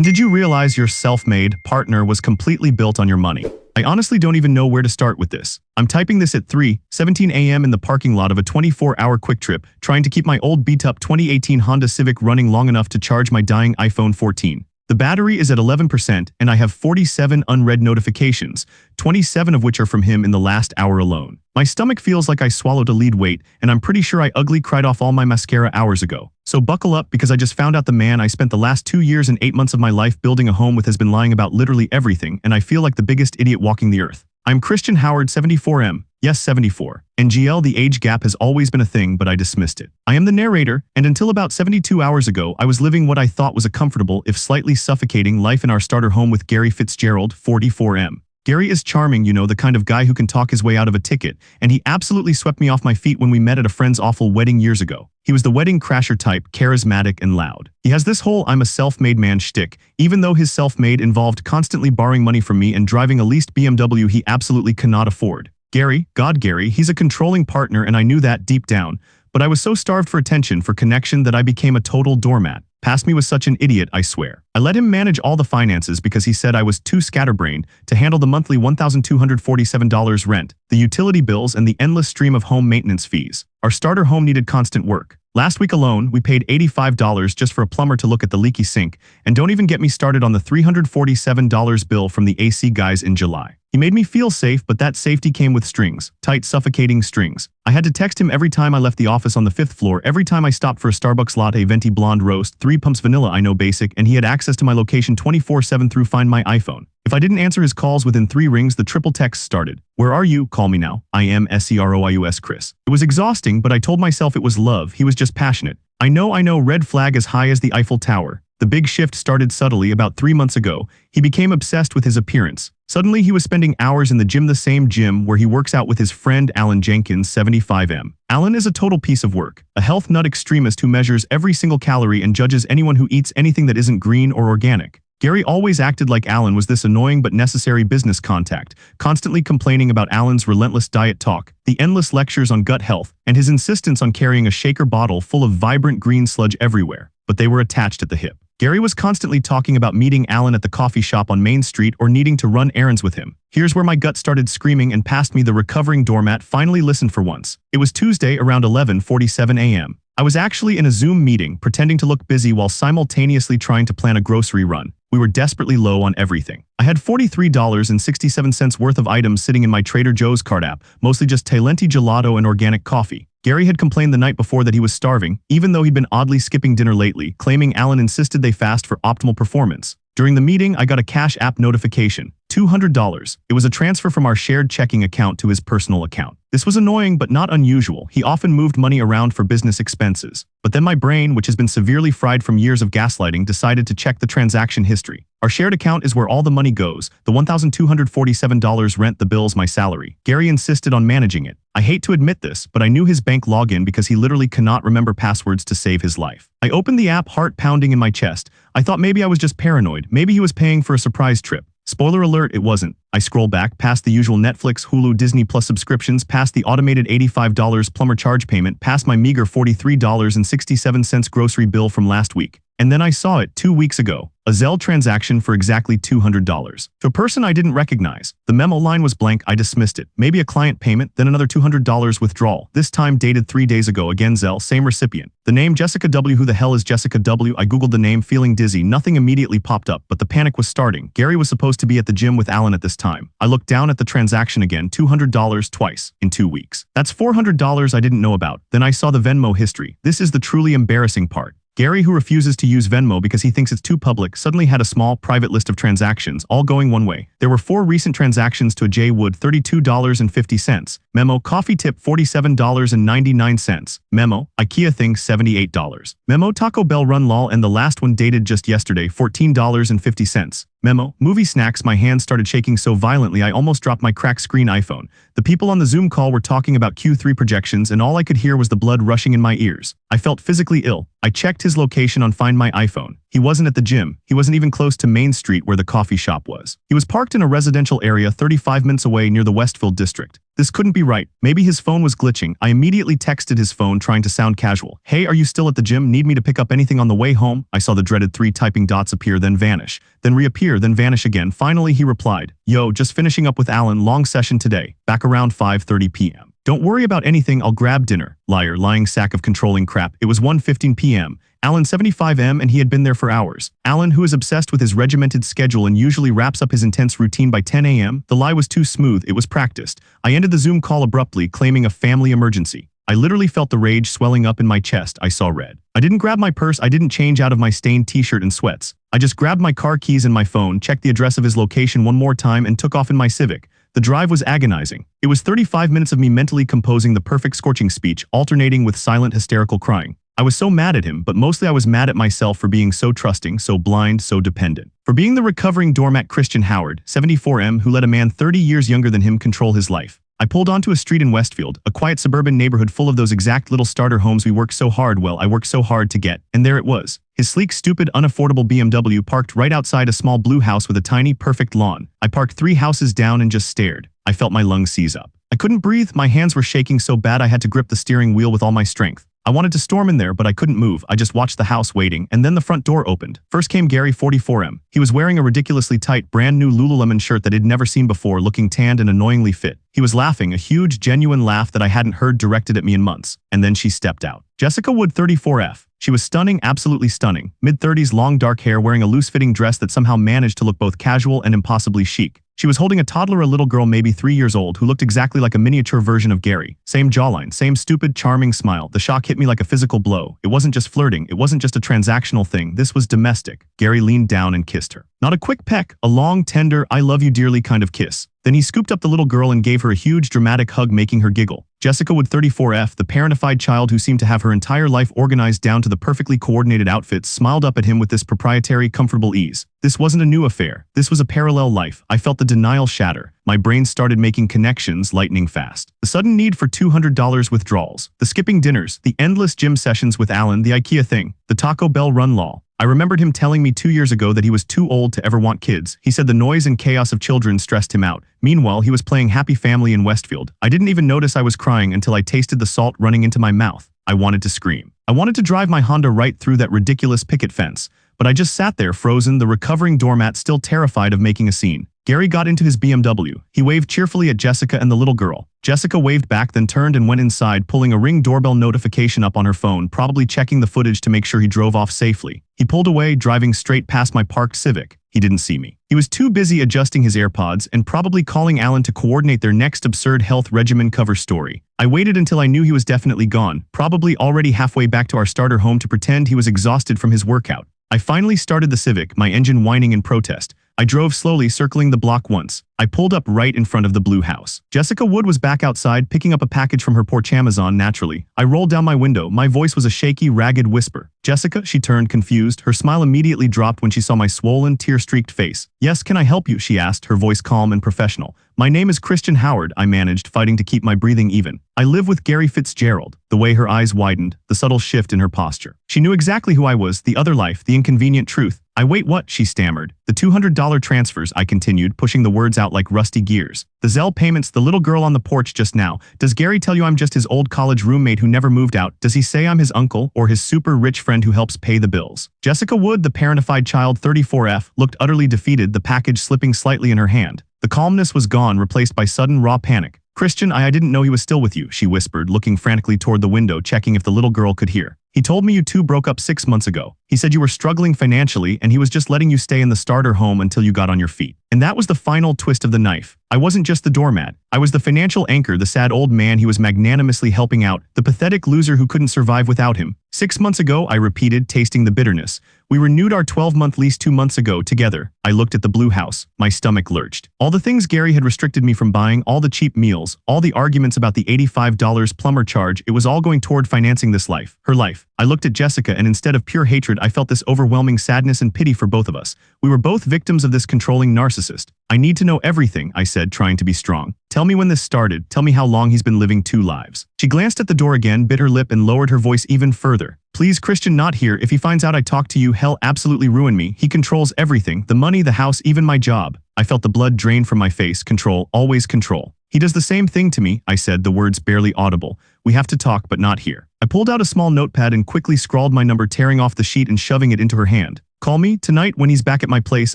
When did you realize your self-made partner was completely built on your money? I honestly don't even know where to start with this. I'm typing this at 3:17 a.m. in the parking lot of a 24-hour Quick Trip, trying to keep my old beat-up 2018 Honda Civic running long enough to charge my dying iPhone 14. The battery is at 11% and I have 47 unread notifications, 27 of which are from him in the last hour alone. My stomach feels like I swallowed a lead weight, and I'm pretty sure I ugly cried off all my mascara hours ago. So buckle up, because I just found out the man I spent the last 2 years and 8 months of my life building a home with has been lying about literally everything, and I feel like the biggest idiot walking the earth. I'm Christian Howard 74M. Yes, 74. And GL, the age gap has always been a thing, but I dismissed it. I am the narrator, and until about 72 hours ago, I was living what I thought was a comfortable, if slightly suffocating, life in our starter home with Gary Fitzgerald, 44M. Gary is charming, you know, the kind of guy who can talk his way out of a ticket, and he absolutely swept me off my feet when we met at a friend's awful wedding years ago. He was the wedding crasher type, charismatic and loud. He has this whole "I'm a self-made man" shtick, even though his self-made involved constantly borrowing money from me and driving a leased BMW he absolutely cannot afford. Gary, God Gary, he's a controlling partner, and I knew that deep down, but I was so starved for attention, for connection, that I became a total doormat. Past me was such an idiot, I swear. I let him manage all the finances because he said I was too scatterbrained to handle the monthly $1,247 rent, the utility bills, and the endless stream of home maintenance fees. Our starter home needed constant work. Last week alone, we paid $85 just for a plumber to look at the leaky sink, and don't even get me started on the $347 bill from the AC guys in July. He made me feel safe, but that safety came with strings, tight, suffocating strings. I had to text him every time I left the office on the 5th floor, every time I stopped for a Starbucks latte, venti blonde roast, 3 pumps vanilla, I know basic, and he had access to my location 24/7 through Find My iPhone. If I didn't answer his calls within 3 rings, the triple text started. Where are you? Call me now. I am SEROIUS Chris. It was exhausting, but I told myself it was love. He was just passionate. I know, red flag as high as the Eiffel Tower. The big shift started subtly about 3 months ago. He became obsessed with his appearance. Suddenly, he was spending hours in the gym, the same gym where he works out with his friend Alan Jenkins, 75M. Alan is a total piece of work, a health nut extremist who measures every single calorie and judges anyone who eats anything that isn't green or organic. Gary always acted like Alan was this annoying but necessary business contact, constantly complaining about Alan's relentless diet talk, the endless lectures on gut health, and his insistence on carrying a shaker bottle full of vibrant green sludge everywhere. But they were attached at the hip. Gary was constantly talking about meeting Alan at the coffee shop on Main Street or needing to run errands with him. Here's where my gut started screaming, and past me the recovering doormat finally listened for once. It was Tuesday around 11:47 a.m. I was actually in a Zoom meeting, pretending to look busy while simultaneously trying to plan a grocery run. We were desperately low on everything. I had $43.67 worth of items sitting in my Trader Joe's cart app, mostly just Talenti gelato and organic coffee. Gary had complained the night before that he was starving, even though he'd been oddly skipping dinner lately, claiming Alan insisted they fast for optimal performance. During the meeting, I got a Cash App notification. $200. It was a transfer from our shared checking account to his personal account. This was annoying but not unusual. He often moved money around for business expenses. But then my brain, which has been severely fried from years of gaslighting, decided to check the transaction history. Our shared account is where all the money goes. The $1,247 rent, the bills, my salary. Gary insisted on managing it. I hate to admit this, but I knew his bank login because he literally cannot remember passwords to save his life. I opened the app, heart pounding in my chest. I thought maybe I was just paranoid. Maybe he was paying for a surprise trip. Spoiler alert, it wasn't. I scroll back past the usual Netflix, Hulu, Disney Plus subscriptions, past the automated $85 plumber charge payment, past my meager $43.67 grocery bill from last week. And then I saw it 2 weeks ago, a Zelle transaction for exactly $200. To a person I didn't recognize. The memo line was blank. I dismissed it. Maybe a client payment, then another $200 withdrawal. This time dated 3 days ago. Again Zelle, same recipient. The name Jessica W. Who the hell is Jessica W? I googled the name, feeling dizzy. Nothing immediately popped up, but the panic was starting. Gary was supposed to be at the gym with Alan at this time. I looked down at the transaction again. $200 twice in 2 weeks. That's $400 I didn't know about. Then I saw the Venmo history. This is the truly embarrassing part. Gary, who refuses to use Venmo because he thinks it's too public, suddenly had a small, private list of transactions, all going one way. There were 4 recent transactions to a J. Wood, $32.50. Memo, coffee tip, $47.99. Memo, IKEA thing, $78. Memo, Taco Bell run lol, and the last one dated just yesterday, $14.50. Memo, movie snacks. My hands started shaking so violently I almost dropped my cracked screen iPhone. The people on the Zoom call were talking about Q3 projections, and all I could hear was the blood rushing in my ears. I felt physically ill. I checked his location on Find My iPhone. He wasn't at the gym. He wasn't even close to Main Street where the coffee shop was. He was parked in a residential area 35 minutes away near the Westfield district. This couldn't be right. Maybe his phone was glitching. I immediately texted his phone trying to sound casual. Hey, are you still at the gym? Need me to pick up anything on the way home? I saw the dreaded 3 typing dots appear then vanish. Then reappear, then vanish again. Finally, he replied, Yo, just finishing up with Alan, long session today. Back around 5:30 p.m. Don't worry about anything, I'll grab dinner. Liar, lying sack of controlling crap. It was 1:15 p.m. Alan 75M and he had been there for hours. Alan, who is obsessed with his regimented schedule and usually wraps up his intense routine by 10 a.m., the lie was too smooth, it was practiced. I ended the Zoom call abruptly, claiming a family emergency. I literally felt the rage swelling up in my chest. I saw red. I didn't grab my purse, I didn't change out of my stained t-shirt and sweats. I just grabbed my car keys and my phone, checked the address of his location one more time and took off in my Civic. The drive was agonizing. It was 35 minutes of me mentally composing the perfect scorching speech, alternating with silent hysterical crying. I was so mad at him, but mostly I was mad at myself for being so trusting, so blind, so dependent. For being the recovering doormat Christian Howard, 74M, who let a man 30 years younger than him control his life. I pulled onto a street in Westfield, a quiet suburban neighborhood full of those exact little starter homes we worked so hard to get, and there it was. His sleek, stupid, unaffordable BMW parked right outside a small blue house with a tiny, perfect lawn. I parked 3 houses down and just stared. I felt my lungs seize up. I couldn't breathe, my hands were shaking so bad I had to grip the steering wheel with all my strength. I wanted to storm in there, but I couldn't move. I just watched the house waiting, and then the front door opened. First came Gary, 44M. He was wearing a ridiculously tight, brand new Lululemon shirt that I'd never seen before, looking tanned and annoyingly fit. He was laughing, a huge, genuine laugh that I hadn't heard directed at me in months. And then she stepped out. Jessica Wood, 34F. She was stunning, absolutely stunning. Mid-30s, long dark hair, wearing a loose-fitting dress that somehow managed to look both casual and impossibly chic. She was holding a toddler, a little girl maybe 3 years old, who looked exactly like a miniature version of Gary. Same jawline, same stupid, charming smile. The shock hit me like a physical blow. It wasn't just flirting, it wasn't just a transactional thing, this was domestic. Gary leaned down and kissed her. Not a quick peck, a long, tender, I love you dearly kind of kiss. Then he scooped up the little girl and gave her a huge, dramatic hug, making her giggle. Jessica Wood, 34F, the parentified child who seemed to have her entire life organized down to the perfectly coordinated outfits, smiled up at him with this proprietary, comfortable ease. This wasn't a new affair. This was a parallel life. I felt the denial shatter. My brain started making connections lightning fast. The sudden need for $200 withdrawals. The skipping dinners. The endless gym sessions with Alan. The IKEA thing. The Taco Bell run law. I remembered him telling me 2 years ago that he was too old to ever want kids. He said the noise and chaos of children stressed him out. Meanwhile, he was playing Happy Family in Westfield. I didn't even notice I was crying until I tasted the salt running into my mouth. I wanted to scream. I wanted to drive my Honda right through that ridiculous picket fence. But I just sat there frozen, the recovering doormat still terrified of making a scene. Gary got into his BMW. He waved cheerfully at Jessica and the little girl. Jessica waved back, then turned and went inside, pulling a Ring doorbell notification up on her phone, probably checking the footage to make sure he drove off safely. He pulled away, driving straight past my parked Civic. He didn't see me. He was too busy adjusting his AirPods and probably calling Alan to coordinate their next absurd health regimen cover story. I waited until I knew he was definitely gone, probably already halfway back to our starter home to pretend he was exhausted from his workout. I finally started the Civic, my engine whining in protest. I drove slowly, circling the block once. I pulled up right in front of the blue house. Jessica Wood was back outside, picking up a package from her porch Amazon naturally. I rolled down my window. My voice was a shaky, ragged whisper. Jessica, she turned, confused. Her smile immediately dropped when she saw my swollen, tear-streaked face. Yes, can I help you? She asked, her voice calm and professional. My name is Christian Howard, I managed, fighting to keep my breathing even. I live with Gary Fitzgerald. The way her eyes widened, the subtle shift in her posture. She knew exactly who I was, the other life, the inconvenient truth. Wait, what? She stammered. The $200 transfers, I continued, pushing the words out like rusty gears. The Zelle payments, the little girl on the porch just now. Does Gary tell you I'm just his old college roommate who never moved out? Does he say I'm his uncle or his super rich friend who helps pay the bills? Jessica Wood, the parentified child, 34F, looked utterly defeated, the package slipping slightly in her hand. The calmness was gone, replaced by sudden raw panic. Christian, I didn't know he was still with you, she whispered, looking frantically toward the window, checking if the little girl could hear. He told me you two broke up 6 months ago. He said you were struggling financially and he was just letting you stay in the starter home until you got on your feet. And that was the final twist of the knife. I wasn't just the doormat. I was the financial anchor, the sad old man he was magnanimously helping out, the pathetic loser who couldn't survive without him. 6 months ago, I repeated, tasting the bitterness. We renewed our 12-month lease 2 months ago together. I looked at the blue house. My stomach lurched. All the things Gary had restricted me from buying, all the cheap meals, all the arguments about the $85 plumber charge, it was all going toward financing this life, her life. I looked at Jessica and instead of pure hatred, I felt this overwhelming sadness and pity for both of us. We were both victims of this controlling narcissist. I need to know everything, I said, trying to be strong. Tell me when this started. Tell me how long he's been living 2 lives. She glanced at the door again, bit her lip, and lowered her voice even further. Please, Christian, not here. If he finds out I talked to you, he'll absolutely ruin me. He controls everything, the money, the house, even my job. I felt the blood drain from my face. Control, always control. He does the same thing to me, I said, the words barely audible. We have to talk, but not here. I pulled out a small notepad and quickly scrawled my number, tearing off the sheet and shoving it into her hand. Call me tonight when he's back at my place,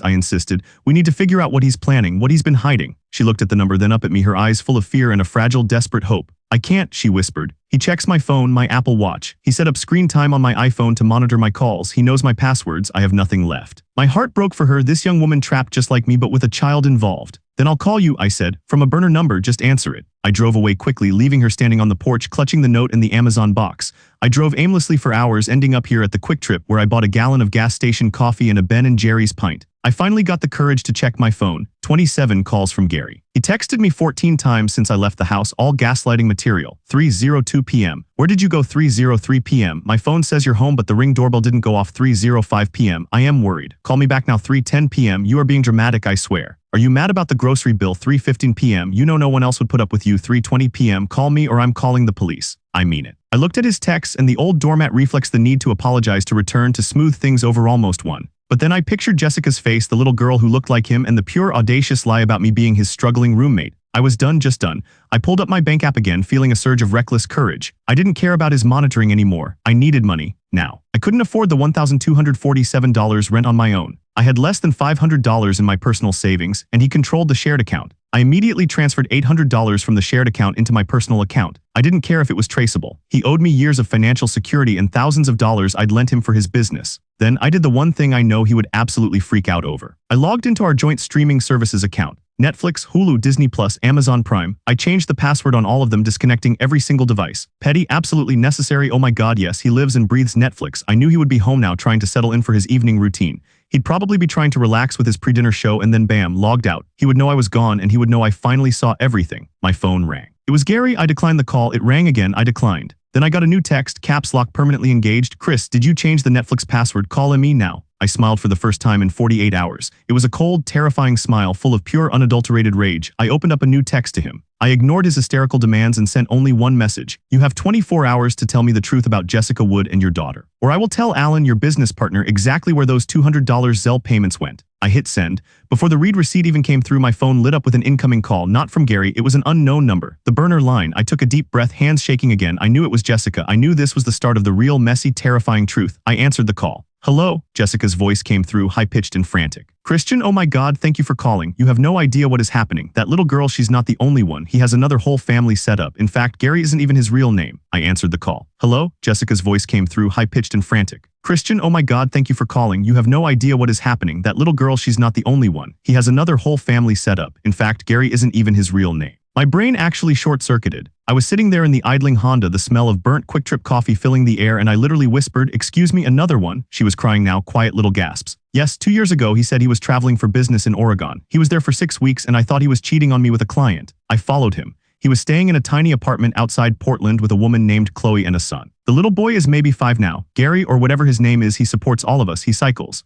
I insisted. We need to figure out what he's planning, what he's been hiding. She looked at the number, then up at me, her eyes full of fear and a fragile, desperate hope. I can't, she whispered. He checks my phone, my Apple Watch. He set up screen time on my iPhone to monitor my calls. He knows my passwords. I have nothing left. My heart broke for her, this young woman trapped just like me but with a child involved. Then I'll call you, I said. From a burner number, just answer it. I drove away quickly, leaving her standing on the porch, clutching the note in the Amazon box. I drove aimlessly for hours, ending up here at the Quick Trip, where I bought a gallon of gas station coffee and a Ben & Jerry's pint. I finally got the courage to check my phone. 27 calls from Gary. He texted me 14 times since I left the house, all gaslighting material. 3:02 p.m. Where did you go? 3:03 p.m. My phone says you're home, but the Ring doorbell didn't go off. 3:05 p.m. I am worried. Call me back now. 3:10 p.m. You are being dramatic, I swear. Are you mad about the grocery bill? 3:15 p.m. You know no one else would put up with you. 3:20 p.m. Call me or I'm calling the police. I mean it. I looked at his texts and the old doormat reflex, the need to apologize, to return, to smooth things over, almost won. But then I pictured Jessica's face, the little girl who looked like him, and the pure, audacious lie about me being his struggling roommate. I was done, just done. I pulled up my bank app again, feeling a surge of reckless courage. I didn't care about his monitoring anymore. I needed money. Now. I couldn't afford the $1,247 rent on my own. I had less than $500 in my personal savings, and he controlled the shared account. I immediately transferred $800 from the shared account into my personal account. I didn't care if it was traceable. He owed me years of financial security and thousands of dollars I'd lent him for his business. Then I did the one thing I know he would absolutely freak out over. I logged into our joint streaming services account. Netflix, Hulu, Disney+, Amazon Prime. I changed the password on all of them, disconnecting every single device. Petty, absolutely necessary. Oh my god, yes, he lives and breathes Netflix. I knew he would be home now, trying to settle in for his evening routine. He'd probably be trying to relax with his pre-dinner show, and then bam, logged out. He would know I was gone, and he would know I finally saw everything. My phone rang. It was Gary. I declined the call. It rang again. I declined. Then I got a new text, caps lock permanently engaged. Chris, did you change the Netflix password? Call me now. I smiled for the first time in 48 hours. It was a cold, terrifying smile full of pure, unadulterated rage. I opened up a new text to him. I ignored his hysterical demands and sent only one message. You have 24 hours to tell me the truth about Jessica Wood and your daughter, or I will tell Alan, your business partner, exactly where those $200 Zelle payments went. I hit send. Before the read receipt even came through, my phone lit up with an incoming call, not from Gary. It was an unknown number. The burner line. I took a deep breath, hands shaking again. I knew it was Jessica. I knew this was the start of the real, messy, terrifying truth. I answered the call. Hello? Jessica's voice came through, high-pitched and frantic. Christian, oh my god, thank you for calling. You have no idea what is happening. That little girl, she's not the only one. He has another whole family set up. In fact, Gary isn't even his real name. I answered the call. Hello? Jessica's voice came through, high-pitched and frantic. Christian, oh my god, thank you for calling. You have no idea what is happening. That little girl, she's not the only one. He has another whole family set up. In fact, Gary isn't even his real name. My brain actually short-circuited. I was sitting there in the idling Honda, the smell of burnt Quick Trip coffee filling the air, and I literally whispered, "Excuse me, another one?" She was crying now, quiet little gasps. Yes, 2 years ago he said he was traveling for business in Oregon. He was there for 6 weeks and I thought he was cheating on me with a client. I followed him. He was staying in a tiny apartment outside Portland with a woman named Chloe and a son. The little boy is maybe 5 now. Gary, or whatever his name is, he supports all of us. He cycles.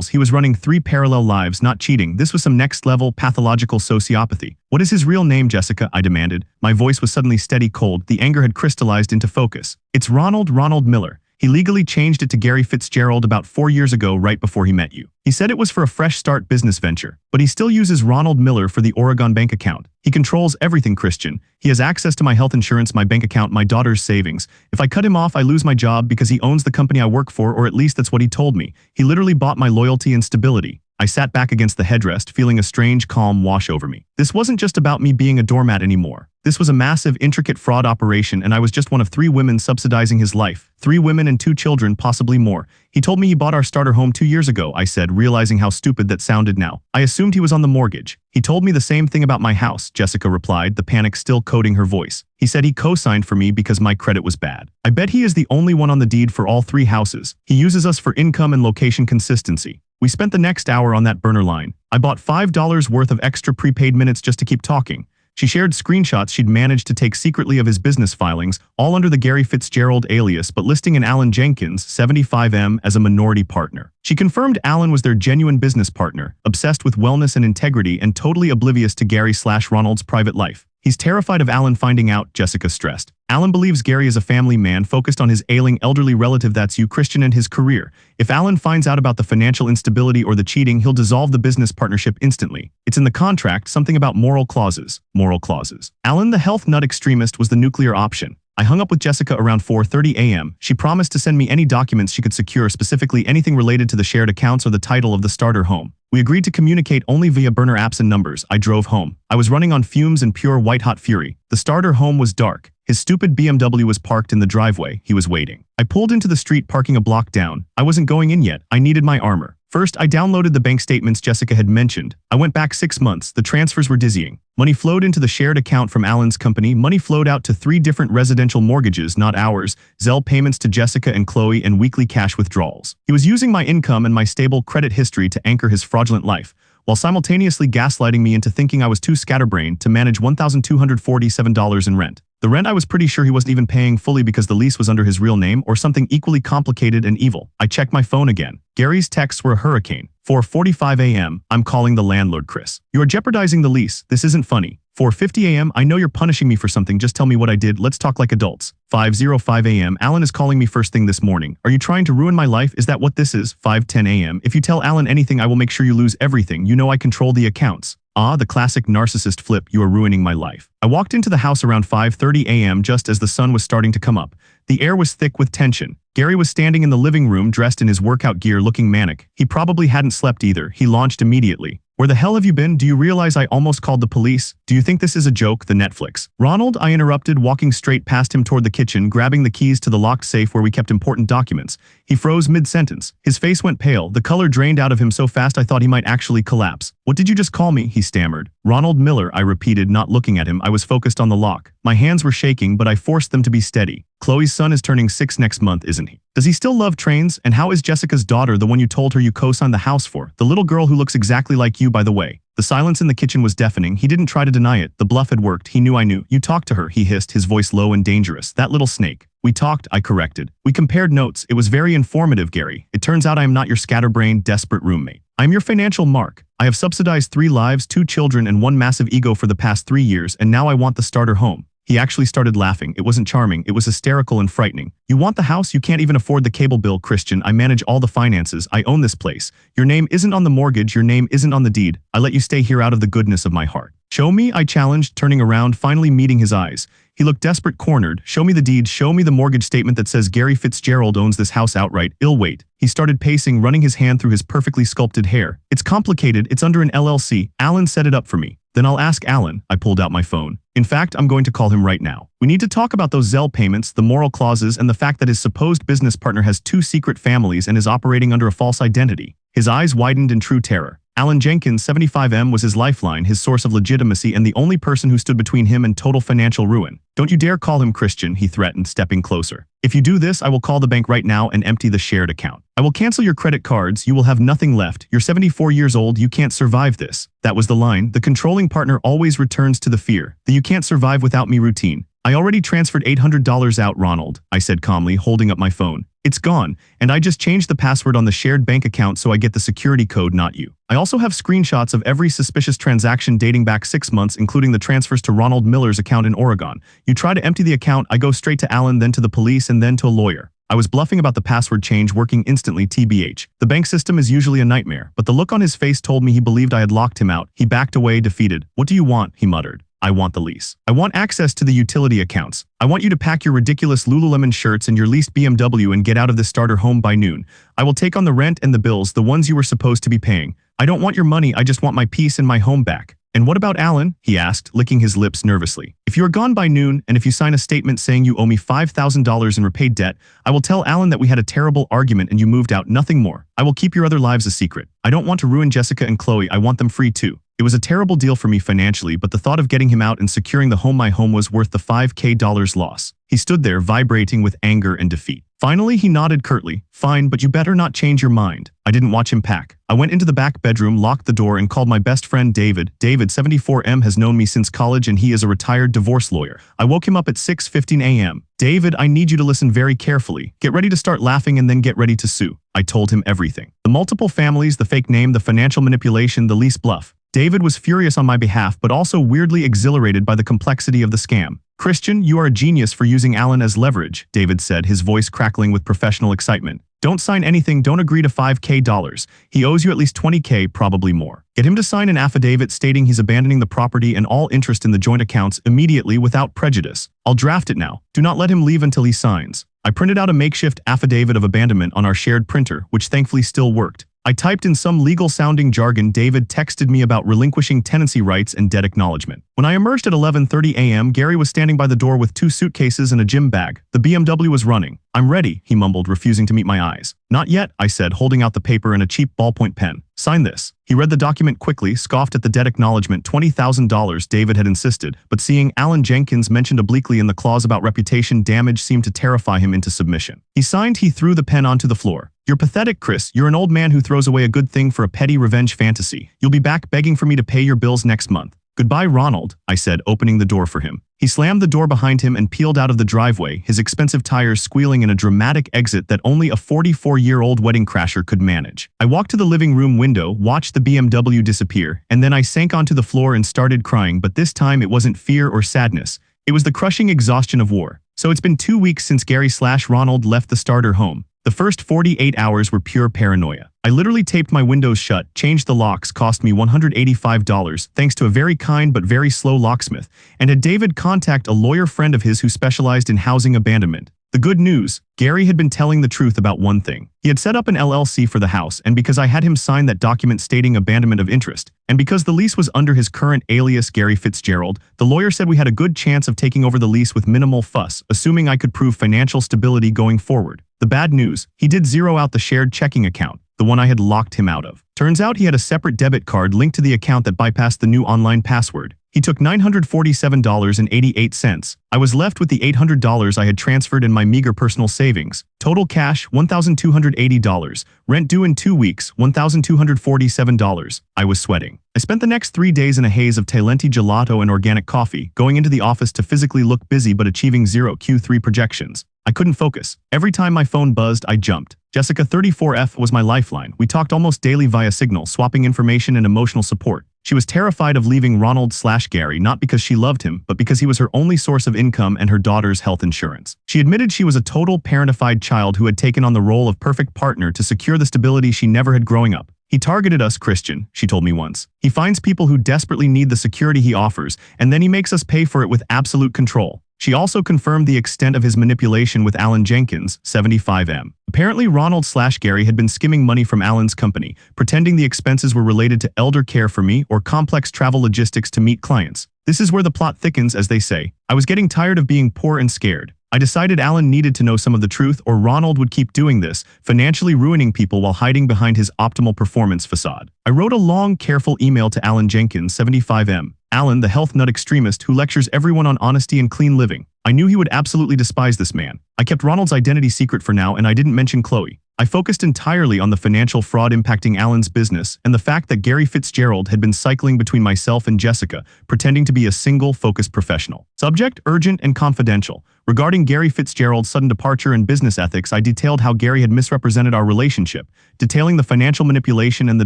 He was running 3 parallel lives, not cheating. This was some next-level pathological sociopathy. What is his real name, Jessica? I demanded. My voice was suddenly steady cold. The anger had crystallized into focus. It's Ronald Miller. He legally changed it to Gary Fitzgerald about 4 years ago, right before he met you. He said it was for a fresh start business venture, but he still uses Ronald Miller for the Oregon bank account. He controls everything, Christian. He has access to my health insurance, my bank account, my daughter's savings. If I cut him off, I lose my job because he owns the company I work for, or at least that's what he told me. He literally bought my loyalty and stability. I sat back against the headrest, feeling a strange calm wash over me. This wasn't just about me being a doormat anymore. This was a massive, intricate fraud operation, and I was just one of 3 women subsidizing his life. 3 women and 2 children, possibly more. He told me he bought our starter home 2 years ago, I said, realizing how stupid that sounded now. I assumed he was on the mortgage. He told me the same thing about my house, Jessica replied, the panic still coating her voice. He said he co-signed for me because my credit was bad. I bet he is the only one on the deed for all 3 houses. He uses us for income and location consistency. We spent the next hour on that burner line. I bought $5 worth of extra prepaid minutes just to keep talking. She shared screenshots she'd managed to take secretly of his business filings, all under the Gary Fitzgerald alias, but listing an Alan Jenkins, 75M, as a minority partner. She confirmed Alan was their genuine business partner, obsessed with wellness and integrity and totally oblivious to Gary/Ronald's private life. He's terrified of Alan finding out, Jessica stressed. Alan believes Gary is a family man focused on his ailing elderly relative, that's you, Christian, and his career. If Alan finds out about the financial instability or the cheating, he'll dissolve the business partnership instantly. It's in the contract, something about moral clauses. Moral clauses. Alan, the health nut extremist, was the nuclear option. I hung up with Jessica around 4:30 a.m. She promised to send me any documents she could secure, specifically anything related to the shared accounts or the title of the starter home. We agreed to communicate only via burner apps and numbers. I drove home. I was running on fumes and pure white-hot fury. The starter home was dark. His stupid BMW was parked in the driveway. He was waiting. I pulled into the street, parking a block down. I wasn't going in yet. I needed my armor. First, I downloaded the bank statements Jessica had mentioned. I went back 6 months. The transfers were dizzying. Money flowed into the shared account from Alan's company. Money flowed out to 3 different residential mortgages, not ours, Zelle payments to Jessica and Chloe, and weekly cash withdrawals. He was using my income and my stable credit history to anchor his fraudulent life, while simultaneously gaslighting me into thinking I was too scatterbrained to manage $1,247 in rent. The rent I was pretty sure he wasn't even paying fully because the lease was under his real name or something equally complicated and evil. I checked my phone again. Gary's texts were a hurricane. 4:45 a.m. I'm calling the landlord, Chris. You are jeopardizing the lease. This isn't funny. 4:50 a.m. I know you're punishing me for something. Just tell me what I did. Let's talk like adults. 5:05 a.m. Alan is calling me first thing this morning. Are you trying to ruin my life? Is that what this is? 5:10 a.m. If you tell Alan anything, I will make sure you lose everything. You know I control the accounts. Ah, the classic narcissist flip. You are ruining my life. I walked into the house around 5:30 a.m. just as the sun was starting to come up. The air was thick with tension. Gary was standing in the living room dressed in his workout gear, looking manic. He probably hadn't slept either. He launched immediately. Where the hell have you been? Do you realize I almost called the police? Do you think this is a joke? The Netflix. Ronald, I interrupted, walking straight past him toward the kitchen, grabbing the keys to the locked safe where we kept important documents. He froze mid-sentence. His face went pale. The color drained out of him so fast I thought he might actually collapse. What did you just call me? He stammered. Ronald Miller, I repeated, not looking at him. I was focused on the lock. My hands were shaking, but I forced them to be steady. Chloe's son is turning 6 next month, isn't he? Does he still love trains? And how is Jessica's daughter, the one you told her you co-signed the house for? The little girl who looks exactly like you, by the way. The silence in the kitchen was deafening. He didn't try to deny it. The bluff had worked. He knew I knew. You talked to her, he hissed, his voice low and dangerous. That little snake. We talked, I corrected. We compared notes. It was very informative, Gary. It turns out I am not your scatterbrained, desperate roommate. I am your financial mark. I have subsidized 3 lives, 2 children, and 1 massive ego for the past 3 years, and now I want the starter home. He actually started laughing. It wasn't charming. It was hysterical and frightening. You want the house? You can't even afford the cable bill, Christian. I manage all the finances. I own this place. Your name isn't on the mortgage. Your name isn't on the deed. I let you stay here out of the goodness of my heart. Show me, I challenged, turning around, finally meeting his eyes. He looked desperate, cornered. Show me the deed. Show me the mortgage statement that says Gary Fitzgerald owns this house outright. I'll wait. He started pacing, running his hand through his perfectly sculpted hair. It's complicated. It's under an LLC. Alan set it up for me. Then I'll ask Alan. I pulled out my phone. In fact, I'm going to call him right now. We need to talk about those Zelle payments, the moral clauses, and the fact that his supposed business partner has 2 secret families and is operating under a false identity. His eyes widened in true terror. Alan Jenkins, 75M, was his lifeline, his source of legitimacy, and the only person who stood between him and total financial ruin. Don't you dare call him, Christian, he threatened, stepping closer. If you do this, I will call the bank right now and empty the shared account. I will cancel your credit cards. You will have nothing left. You're 74 years old. You can't survive this. That was the line. The controlling partner always returns to the fear. The you can't survive without me routine. I already transferred $800 out, Ronald, I said calmly, holding up my phone. It's gone, and I just changed the password on the shared bank account so I get the security code, not you. I also have screenshots of every suspicious transaction dating back 6 months, including the transfers to Ronald Miller's account in Oregon. You try to empty the account, I go straight to Alan, then to the police, and then to a lawyer. I was bluffing about the password change working instantly, TBH. The bank system is usually a nightmare, but the look on his face told me he believed I had locked him out. He backed away, defeated. What do you want? He muttered. I want the lease. I want access to the utility accounts. I want you to pack your ridiculous Lululemon shirts and your leased BMW and get out of this starter home by noon. I will take on the rent and the bills, the ones you were supposed to be paying. I don't want your money, I just want my peace and my home back. And what about Alan? He asked, licking his lips nervously. If you are gone by noon, and if you sign a statement saying you owe me $5,000 in repaid debt, I will tell Alan that we had a terrible argument and you moved out, nothing more. I will keep your other lives a secret. I don't want to ruin Jessica and Chloe, I want them free too. It was a terrible deal for me financially, but the thought of getting him out and securing the home my home was worth the $5,000 loss. He stood there, vibrating with anger and defeat. Finally, he nodded curtly. Fine, but you better not change your mind. I didn't watch him pack. I went into the back bedroom, locked the door, and called my best friend David. David, 74M, has known me since college and he is a retired divorce lawyer. I woke him up at 6:15 a.m. David, I need you to listen very carefully. Get ready to start laughing and then get ready to sue. I told him everything. The multiple families, the fake name, the financial manipulation, the lease bluff. David was furious on my behalf but also weirdly exhilarated by the complexity of the scam. "Christian, you are a genius for using Alan as leverage," David said, his voice crackling with professional excitement. "Don't sign anything, don't agree to $5,000. He owes you at least $20,000, probably more. Get him to sign an affidavit stating he's abandoning the property and all interest in the joint accounts immediately without prejudice. I'll draft it now. Do not let him leave until he signs." I printed out a makeshift affidavit of abandonment on our shared printer, which thankfully still worked. I typed in some legal-sounding jargon. David texted me about relinquishing tenancy rights and debt acknowledgement. When I emerged at 11:30 a.m., Gary was standing by the door with 2 suitcases and a gym bag. The BMW was running. "I'm ready," he mumbled, refusing to meet my eyes. "Not yet," I said, holding out the paper and a cheap ballpoint pen. "Sign this." He read the document quickly, scoffed at the debt acknowledgement, $20,000 David had insisted, but seeing Alan Jenkins mentioned obliquely in the clause about reputation damage seemed to terrify him into submission. He signed. He threw the pen onto the floor. "You're pathetic, Chris. You're an old man who throws away a good thing for a petty revenge fantasy. You'll be back begging for me to pay your bills next month." "Goodbye, Ronald," I said, opening the door for him. He slammed the door behind him and peeled out of the driveway, his expensive tires squealing in a dramatic exit that only a 44-year-old wedding crasher could manage. I walked to the living room window, watched the BMW disappear, and then I sank onto the floor and started crying, but this time it wasn't fear or sadness. It was the crushing exhaustion of war. So it's been 2 weeks since Gary/Ronald left the starter home. The first 48 hours were pure paranoia. I literally taped my windows shut, changed the locks, cost me $185 thanks to a very kind but very slow locksmith, and had David contact a lawyer friend of his who specialized in housing abandonment. The good news, Gary had been telling the truth about one thing. He had set up an LLC for the house, and because I had him sign that document stating abandonment of interest, and because the lease was under his current alias Gary Fitzgerald, the lawyer said we had a good chance of taking over the lease with minimal fuss, assuming I could prove financial stability going forward. The bad news, he did zero out the shared checking account, the one I had locked him out of. Turns out he had a separate debit card linked to the account that bypassed the new online password. He took $947.88. I was left with the $800 I had transferred in my meager personal savings. Total cash, $1,280. Rent due in 2 weeks, $1,247. I was sweating. I spent the next 3 days in a haze of Talenti gelato and organic coffee, going into the office to physically look busy but achieving zero Q3 projections. I couldn't focus. Every time my phone buzzed, I jumped. Jessica, 34F, was my lifeline. We talked almost daily via Signal, swapping information and emotional support. She was terrified of leaving Ronald/Gary, not because she loved him, but because he was her only source of income and her daughter's health insurance. She admitted she was a total parentified child who had taken on the role of perfect partner to secure the stability she never had growing up. "He targeted us, Christian," she told me once. "He finds people who desperately need the security he offers, and then he makes us pay for it with absolute control." She also confirmed the extent of his manipulation with Alan Jenkins, 75M. Apparently, Ronald/Gary had been skimming money from Alan's company, pretending the expenses were related to elder care for me or complex travel logistics to meet clients. This is where the plot thickens, as they say. I was getting tired of being poor and scared. I decided Alan needed to know some of the truth, or Ronald would keep doing this, financially ruining people while hiding behind his optimal performance facade. I wrote a long, careful email to Alan Jenkins, 75M. Alan, the health nut extremist who lectures everyone on honesty and clean living. I knew he would absolutely despise this man. I kept Ronald's identity secret for now, and I didn't mention Chloe. I focused entirely on the financial fraud impacting Alan's business and the fact that Gary Fitzgerald had been cycling between myself and Jessica, pretending to be a single, focused professional. Subject: urgent and confidential. Regarding Gary Fitzgerald's sudden departure and business ethics, I detailed how Gary had misrepresented our relationship, detailing the financial manipulation and the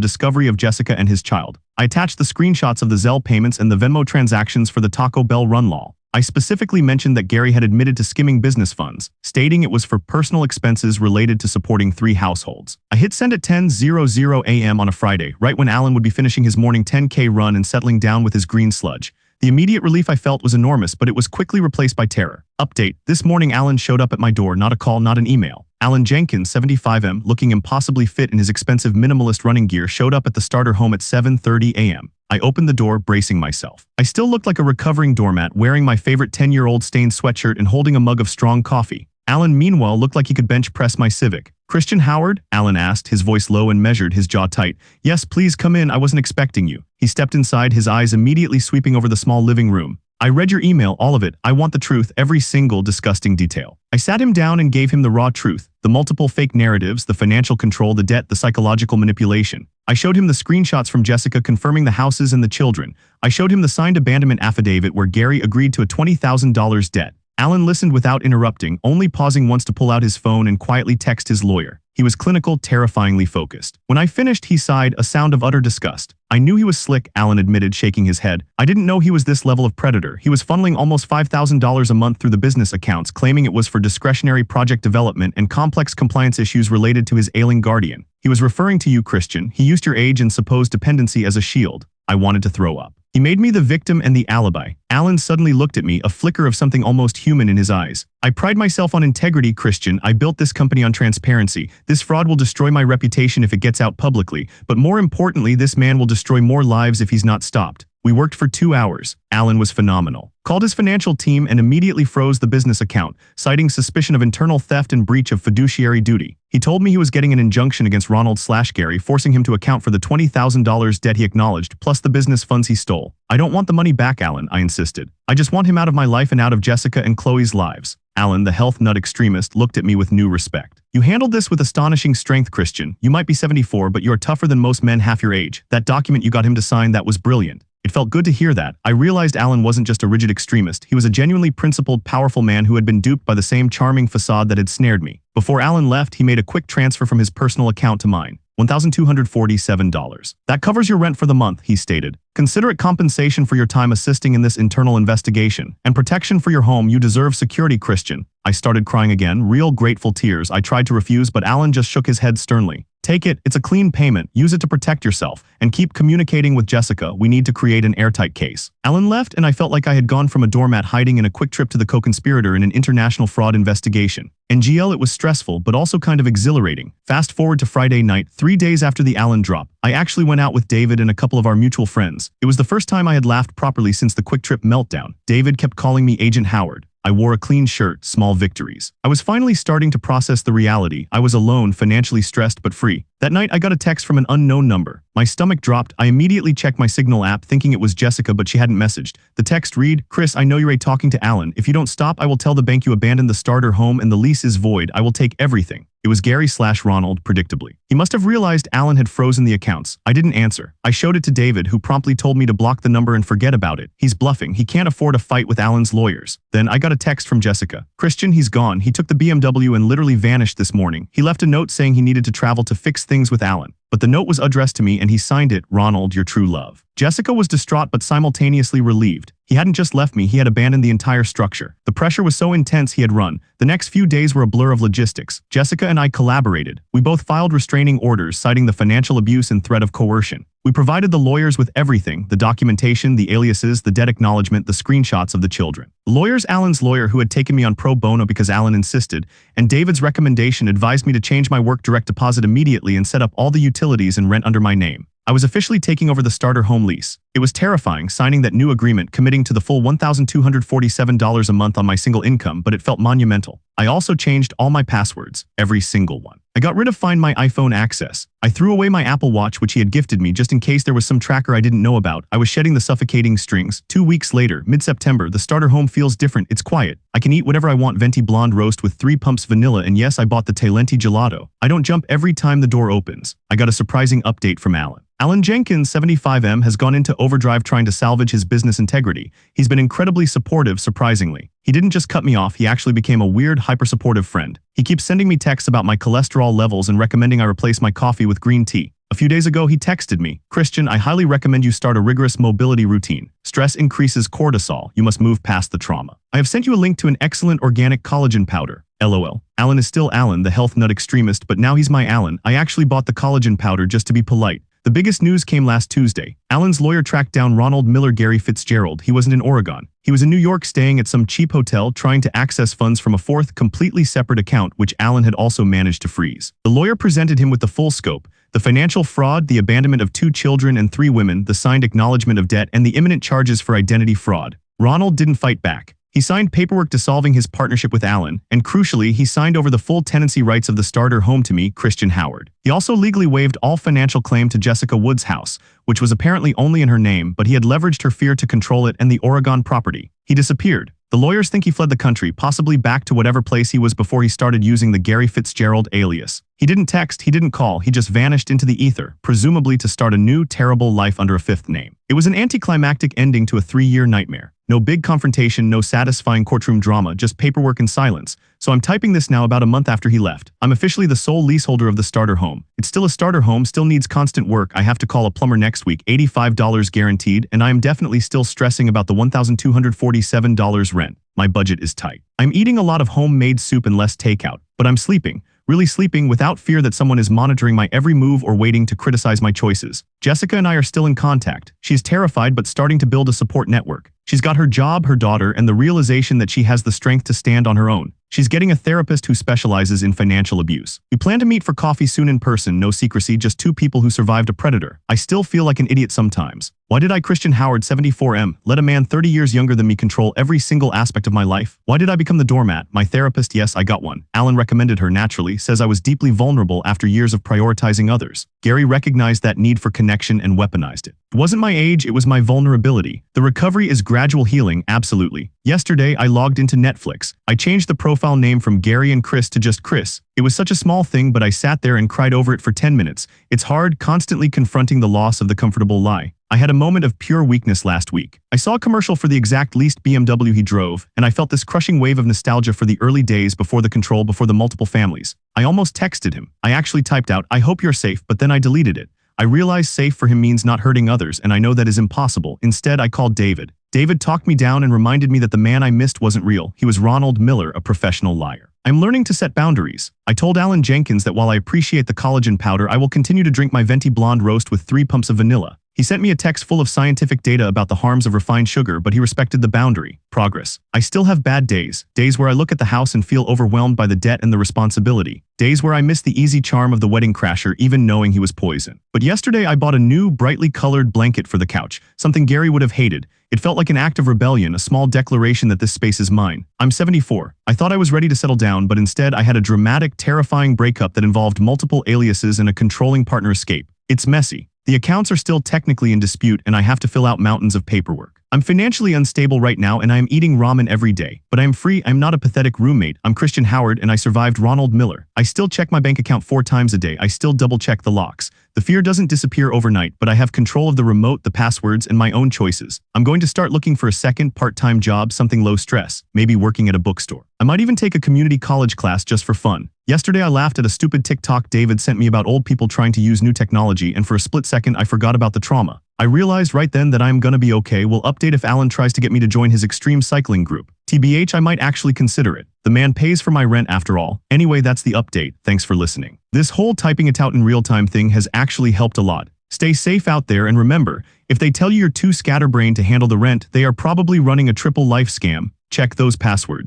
discovery of Jessica and his child. I attached the screenshots of the Zelle payments and the Venmo transactions for the Taco Bell run lol. I specifically mentioned that Gary had admitted to skimming business funds, stating it was for personal expenses related to supporting 3 households. I hit send at 10:00 a.m. on a Friday, right when Alan would be finishing his morning 10K run and settling down with his green sludge. The immediate relief I felt was enormous, but it was quickly replaced by terror. Update: this morning Alan showed up at my door, not a call, not an email. Alan Jenkins, 75M, looking impossibly fit in his expensive minimalist running gear, showed up at the starter home at 7:30 a.m. I opened the door, bracing myself. I still looked like a recovering doormat, wearing my favorite 10-year-old stained sweatshirt and holding a mug of strong coffee. Alan, meanwhile, looked like he could bench press my Civic. "Christian Howard?" Alan asked, his voice low and measured, his jaw tight. "Yes, please come in, I wasn't expecting you." He stepped inside, his eyes immediately sweeping over the small living room. "I read your email, all of it. I want the truth, every single disgusting detail." I sat him down and gave him the raw truth, the multiple fake narratives, the financial control, the debt, the psychological manipulation. I showed him the screenshots from Jessica confirming the houses and the children. I showed him the signed abandonment affidavit where Gary agreed to a $20,000 debt. Alan listened without interrupting, only pausing once to pull out his phone and quietly text his lawyer. He was clinical, terrifyingly focused. When I finished, he sighed, a sound of utter disgust. I knew he was slick, Alan admitted, shaking his head. I didn't know he was this level of predator. He was funneling almost $5,000 a month through the business accounts, claiming it was for discretionary project development and complex compliance issues related to his ailing guardian. He was referring to you, Christian. He used your age and supposed dependency as a shield. I wanted to throw up. He made me the victim and the alibi. Alan suddenly looked at me, a flicker of something almost human in his eyes. I pride myself on integrity, Christian. I built this company on transparency. This fraud will destroy my reputation if it gets out publicly, but more importantly, this man will destroy more lives if he's not stopped. We worked for 2 hours. Alan was phenomenal. Called his financial team and immediately froze the business account, citing suspicion of internal theft and breach of fiduciary duty. He told me he was getting an injunction against Ronald/Gary, forcing him to account for the $20,000 debt he acknowledged, plus the business funds he stole. I don't want the money back, Alan, I insisted. I just want him out of my life and out of Jessica and Chloe's lives. Alan, the health nut extremist, looked at me with new respect. You handled this with astonishing strength, Christian. You might be 74, but you're tougher than most men half your age. That document you got him to sign, that was brilliant. It felt good to hear that. I realized Alan wasn't just a rigid extremist. He was a genuinely principled, powerful man who had been duped by the same charming facade that had snared me. Before Alan left, he made a quick transfer from his personal account to mine. $1,247. That covers your rent for the month, he stated. Consider it compensation for your time assisting in this internal investigation. And protection for your home. You deserve security, Christian. I started crying again, real grateful tears. I tried to refuse, but Alan just shook his head sternly. Take it, it's a clean payment, use it to protect yourself, and keep communicating with Jessica. We need to create an airtight case. Alan left, and I felt like I had gone from a doormat hiding in a quick trip to the co-conspirator in an international fraud investigation. In GL, it was stressful, but also kind of exhilarating. Fast forward to Friday night, 3 days after the Alan drop. I actually went out with David and a couple of our mutual friends. It was the first time I had laughed properly since the quick trip meltdown. David kept calling me Agent Howard. I wore a clean shirt, small victories. I was finally starting to process the reality. I was alone, financially stressed but free. That night, I got a text from an unknown number. My stomach dropped. I immediately checked my Signal app, thinking it was Jessica, but she hadn't messaged. The text read, Chris, I know you're talking to Alan. If you don't stop, I will tell the bank you abandoned the starter home and the lease is void. I will take everything. It was Gary/Ronald, predictably. He must have realized Alan had frozen the accounts. I didn't answer. I showed it to David, who promptly told me to block the number and forget about it. He's bluffing. He can't afford a fight with Alan's lawyers. Then I got a text from Jessica. Christian, he's gone. He took the BMW and literally vanished this morning. He left a note saying he needed to travel to fix things with Alan. But the note was addressed to me and he signed it, Ronald, your true love. Jessica was distraught but simultaneously relieved. He hadn't just left me, he had abandoned the entire structure. The pressure was so intense he had run. The next few days were a blur of logistics. Jessica and I collaborated. We both filed restraining orders citing the financial abuse and threat of coercion. We provided the lawyers with everything, the documentation, the aliases, the debt acknowledgement, the screenshots of the children. The lawyers, Alan's lawyer who had taken me on pro bono because Alan insisted, and David's recommendation advised me to change my work direct deposit immediately and set up all the utilities and rent under my name. I was officially taking over the starter home lease. It was terrifying signing that new agreement, committing to the full $1,247 a month on my single income, but it felt monumental. I also changed all my passwords, every single one. I got rid of Find My iPhone access. I threw away my Apple Watch, which he had gifted me just in case there was some tracker I didn't know about. I was shedding the suffocating strings. 2 weeks later, mid-September, the starter home feels different. It's quiet. I can eat whatever I want. Venti blonde roast with 3 pumps vanilla, and yes, I bought the Talenti gelato. I don't jump every time the door opens. I got a surprising update from Alan. Alan Jenkins, 75M, has gone into overdrive trying to salvage his business integrity. He's been incredibly supportive, surprisingly. He didn't just cut me off, he actually became a weird, hyper-supportive friend. He keeps sending me texts about my cholesterol levels and recommending I replace my coffee with green tea. A few days ago, he texted me, Christian, I highly recommend you start a rigorous mobility routine. Stress increases cortisol. You must move past the trauma. I have sent you a link to an excellent organic collagen powder. LOL. Alan is still Alan, the health nut extremist, but now he's my Alan. I actually bought the collagen powder just to be polite. The biggest news came last Tuesday. Alan's lawyer tracked down Ronald Miller Gary Fitzgerald. He wasn't in Oregon. He was in New York staying at some cheap hotel trying to access funds from a fourth, completely separate account which Alan had also managed to freeze. The lawyer presented him with the full scope: the financial fraud, the abandonment of 2 children and 3 women, the signed acknowledgement of debt, and the imminent charges for identity fraud. Ronald didn't fight back. He signed paperwork dissolving his partnership with Alan, and crucially, he signed over the full tenancy rights of the starter home to me, Christian Howard. He also legally waived all financial claim to Jessica Wood's house, which was apparently only in her name, but he had leveraged her fear to control it and the Oregon property. He disappeared. The lawyers think he fled the country, possibly back to whatever place he was before he started using the Gary Fitzgerald alias. He didn't text, he didn't call, he just vanished into the ether, presumably to start a new, terrible life under a 5th name. It was an anticlimactic ending to a 3-year nightmare. No big confrontation, no satisfying courtroom drama, just paperwork and silence. So I'm typing this now about a month after he left. I'm officially the sole leaseholder of the starter home. It's still a starter home, still needs constant work. I have to call a plumber next week, $85 guaranteed, and I am definitely still stressing about the $1,247 rent. My budget is tight. I'm eating a lot of homemade soup and less takeout, but I'm sleeping. Really sleeping without fear that someone is monitoring my every move or waiting to criticize my choices. Jessica and I are still in contact. She's terrified but starting to build a support network. She's got her job, her daughter, and the realization that she has the strength to stand on her own. She's getting a therapist who specializes in financial abuse. We plan to meet for coffee soon in person, no secrecy, just two people who survived a predator. I still feel like an idiot sometimes. Why did I, Christian Howard, 74M, let a man 30 years younger than me control every single aspect of my life? Why did I become the doormat? My therapist, yes, I got one. Alan recommended her naturally, says I was deeply vulnerable after years of prioritizing others. Gary recognized that need for connection and weaponized it. It wasn't my age, it was my vulnerability. The recovery is gradual healing, absolutely. Yesterday, I logged into Netflix. I changed the profile name from Gary and Chris to just Chris. It was such a small thing, but I sat there and cried over it for 10 minutes. It's hard, constantly confronting the loss of the comfortable lie. I had a moment of pure weakness last week. I saw a commercial for the exact leased BMW he drove, and I felt this crushing wave of nostalgia for the early days before the multiple families. I almost texted him. I actually typed out, "I hope you're safe," but then I deleted it. I realized safe for him means not hurting others, and I know that is impossible. Instead, I called David. David talked me down and reminded me that the man I missed wasn't real. He was Ronald Miller, a professional liar. I'm learning to set boundaries. I told Alan Jenkins that while I appreciate the collagen powder, I will continue to drink my venti blonde roast with 3 pumps of vanilla. He sent me a text full of scientific data about the harms of refined sugar, but he respected the boundary. Progress. I still have bad days. Days where I look at the house and feel overwhelmed by the debt and the responsibility. Days where I miss the easy charm of the wedding crasher, even knowing he was poison. But yesterday I bought a new, brightly colored blanket for the couch, something Gary would have hated. It felt like an act of rebellion, a small declaration that this space is mine. I'm 74. I thought I was ready to settle down, but instead I had a dramatic, terrifying breakup that involved multiple aliases and a controlling partner escape. It's messy. The accounts are still technically in dispute and I have to fill out mountains of paperwork. I'm financially unstable right now and I am eating ramen every day. But I am free, I'm not a pathetic roommate. I'm Christian Howard and I survived Ronald Miller. I still check my bank account 4 times a day. I still double check the locks. The fear doesn't disappear overnight, but I have control of the remote, the passwords, and my own choices. I'm going to start looking for a second part-time job, something low stress, maybe working at a bookstore. I might even take a community college class just for fun. Yesterday I laughed at a stupid TikTok David sent me about old people trying to use new technology, and for a split second I forgot about the trauma. I realized right then that I'm gonna be okay. Will update if Alan tries to get me to join his extreme cycling group. TBH, I might actually consider it. The man pays for my rent after all. Anyway, that's the update. Thanks for listening. This whole typing it out in real time thing has actually helped a lot. Stay safe out there and remember, if they tell you you're too scatterbrained to handle the rent, they are probably running a triple life scam. Check those passwords.